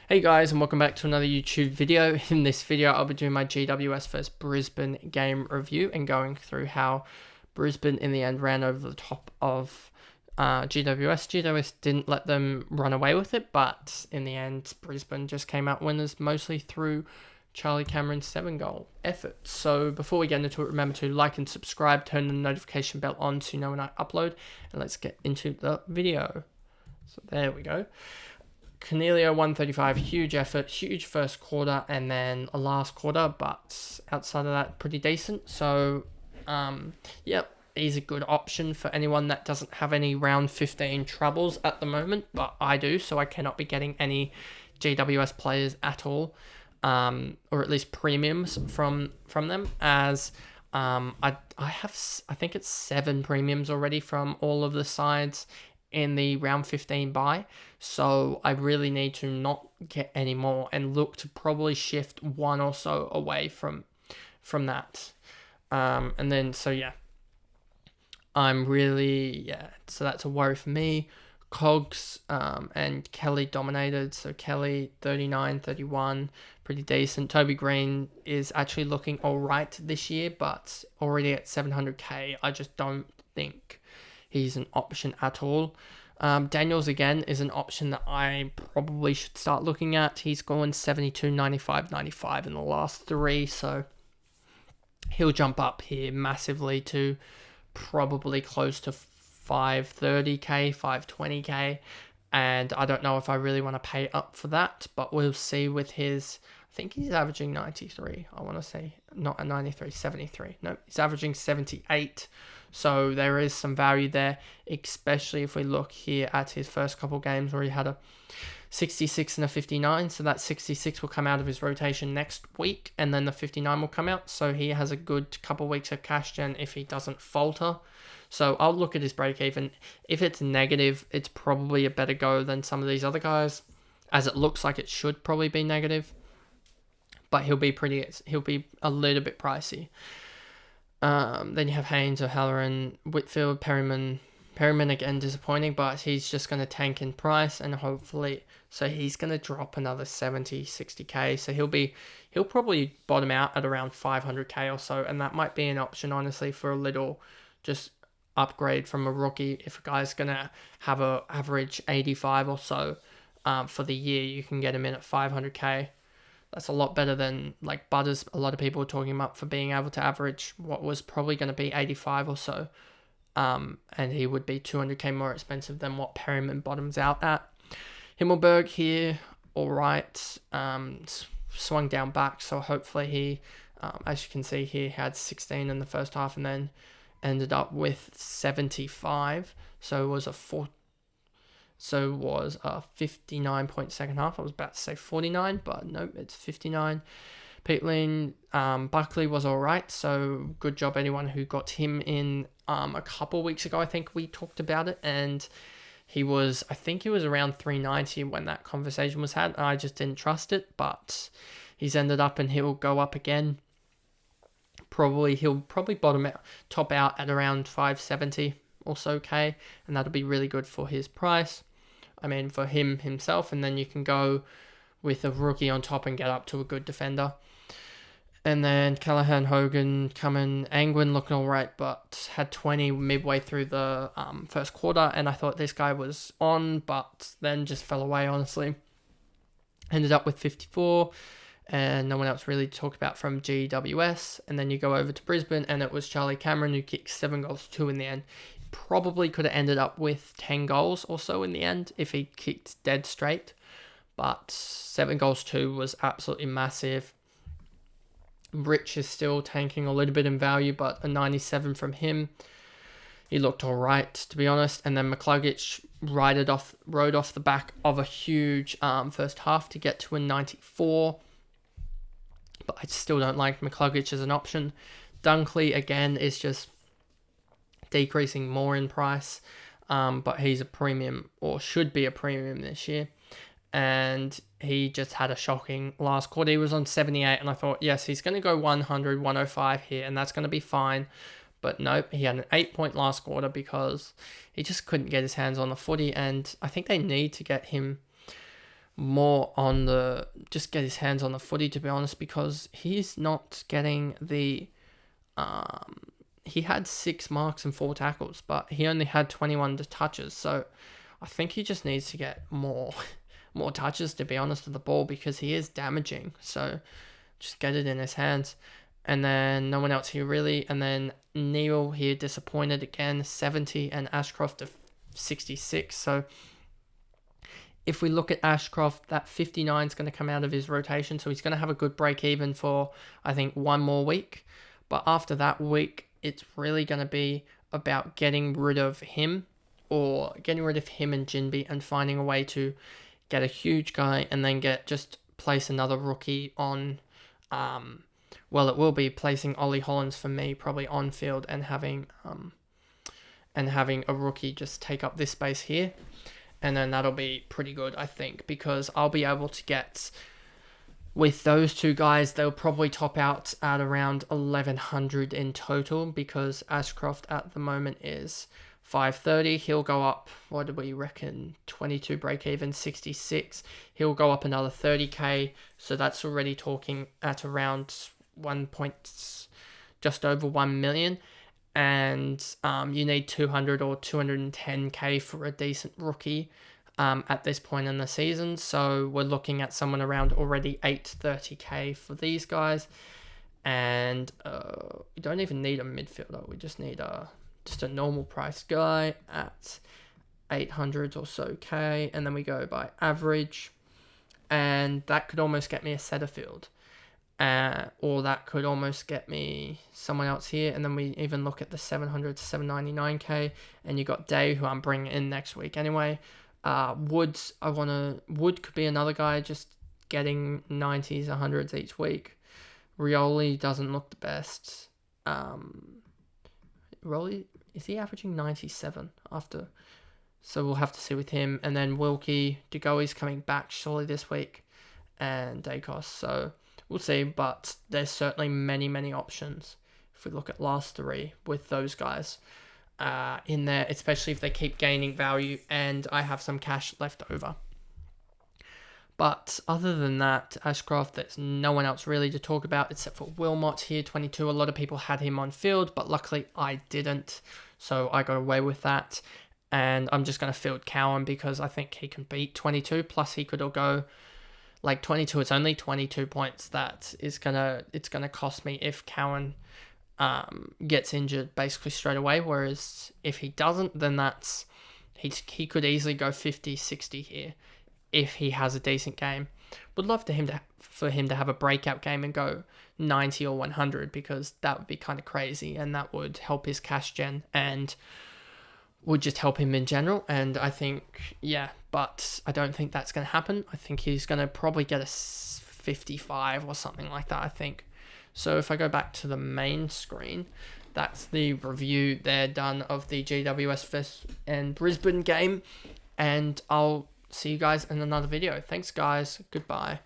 Hey guys, and welcome back to another YouTube video. In this video, I'll be doing my GWS vs Brisbane game review and going through how Brisbane in the end ran over the top of GWS. GWS didn't let them run away with it, but in the end, Brisbane just came out winners mostly through Charlie Cameron's 7-goal effort. So before we get into it, remember to like and subscribe, turn the notification bell on so you know when I upload, and let's get into the video. So there we go. Cornelio 135, huge effort, huge first quarter, and then a last quarter, but outside of that, pretty decent. So, yep, he's a good option for anyone that doesn't have any round 15 troubles at the moment, but I do, so I cannot be getting any GWS players at all, or at least premiums from them, as I think it's 7 premiums already from all of the sides in the round 15 buy, so I really need to not get any more and look to probably shift one or so away from that. And then so yeah, so that's a worry for me. Cogs and Kelly dominated, so Kelly 39, 31, pretty decent. Toby Green is actually looking alright this year, but already at 700k, I just don't think he's an option at all. Daniels, again, is an option that I probably should start looking at. He's gone 72, 95, 95 in the last 3, so he'll jump up here massively to probably close to 530k, 520k, and I don't know if I really want to pay up for that, but we'll see with his... I think he's averaging 93. I want to say not a 93, 73. No, he's averaging 78. So there is some value there, especially if we look here at his first couple games where he had a 66 and a 59. So that 66 will come out of his rotation next week, and then the 59 will come out. So he has a good couple weeks of cash gen if he doesn't falter. So I'll look at his break even. If it's negative, it's probably a better go than some of these other guys, as it looks like it should probably be negative. But he'll be a little bit pricey. Then you have Haynes, O'Halloran, Whitfield, Perryman. Perryman again disappointing, but he's just going to tank in price, and hopefully, so he's going to drop another 70, 60k. So he'll probably bottom out at around 500k or so, and that might be an option, honestly, for a little just upgrade from a rookie. If a guy's going to have a average 85 or so for the year, you can get him in at 500k. That's a lot better than like Butters. A lot of people were talking about for being able to average what was probably going to be 85 or so. And he would be 200k more expensive than what Perryman bottoms out at. Himmelberg here, all right. Swung down back, so hopefully he, as you can see here, had 16 in the first half and then ended up with 75. So it was a 59 point second half. I was about to say 49, but nope, it's 59. Peatling, Buckley was alright, so good job anyone who got him in a couple weeks ago. I think we talked about it, and I think he was around 390 when that conversation was had. I just didn't trust it, but he's ended up and he'll go up again. He'll probably top out at around 570 or so K, and that'll be really good for his price. I mean, for him himself, and then you can go with a rookie on top and get up to a good defender. And then Callaghan, Hogan, Cummin, Angwin looking all right, but had 20 midway through the first quarter, and I thought this guy was on, but then just fell away, honestly. Ended up with 54, and no one else really to talk about from GWS. And then you go over to Brisbane, and it was Charlie Cameron who kicked 7 goals, 2 in the end. Probably could have ended up with 10 goals or so in the end if he kicked dead straight, but 7 goals, 2 was absolutely massive. Rich is still tanking a little bit in value, but a 97 from him. He looked all right, to be honest. And then McCluggage rode off the back of a huge first half to get to a 94. But I still don't like McCluggage as an option. Dunkley, again, is just decreasing more in price. But he's a premium, or should be a premium this year. And he just had a shocking last quarter. He was on 78, and I thought, yes, he's going to go 100, 105 here, and that's going to be fine. But nope, he had an 8-point last quarter because he just couldn't get his hands on the footy, and I think they need to get him more on the, just get his hands on the footy, to be honest, because he's not getting the, he had 6 marks and 4 tackles, but he only had 21 touches. So I think he just needs to get more touches, to be honest, with the ball, because he is damaging. So just get it in his hands. And then no one else here really. And then Neil here disappointed again, 70, and Ashcroft of 66. So if we look at Ashcroft, that 59 is going to come out of his rotation. So he's going to have a good break even for, I think, 1 more week. But after that week, it's really going to be about getting rid of him, or getting rid of him and Jinby, and finding a way to get a huge guy and then just place another rookie on. Well, it will be placing Ollie Hollands for me, probably on field, and having a rookie just take up this space here. And then that'll be pretty good, I think, because I'll be able to get, with those 2 guys, they'll probably top out at around 1,100 in total, because Ashcroft at the moment is 530. He'll go up, what do we reckon, 22 break even, 66. He'll go up another 30k, so that's already talking at around just over 1 million. And you need 200 or 210k for a decent rookie at this point in the season. So we're looking at someone around already 830k for these guys. And we don't even need a midfielder. We just need just a normal price guy at 800 or so k. And then we go by average. And that could almost get me a Setterfield. Or that could almost get me someone else here. And then we even look at the 700 to 799k, and you got Day, who I'm bringing in next week anyway. Wood could be another guy, just getting 90s, 100s each week. Rioli doesn't look the best. Rioli, is he averaging 97 after? So we'll have to see with him. And then Wilkie, Degoe's coming back surely this week, and Dacos. So we'll see, but there's certainly many, many options if we look at last 3 with those guys in there, especially if they keep gaining value and I have some cash left over. But other than that, Ashcroft, there's no one else really to talk about except for Wilmot here, 22. A lot of people had him on field, but luckily I didn't, so I got away with that. And I'm just going to field Cowan because I think he can beat 22, plus he could all go... Like 22, it's only 22 points that it's gonna cost me if Cowan gets injured basically straight away. Whereas if he doesn't, then he could easily go 50, 60 here if he has a decent game. Would love for him to have a breakout game and go 90 or 100, because that would be kind of crazy, and that would help his cash gen and would just help him in general. And I think, yeah, but I don't think that's going to happen. I think he's going to probably get a 55 or something like that, I think. So if I go back to the main screen, that's the review there done of the GWS and Brisbane game. And I'll see you guys in another video. Thanks, guys. Goodbye.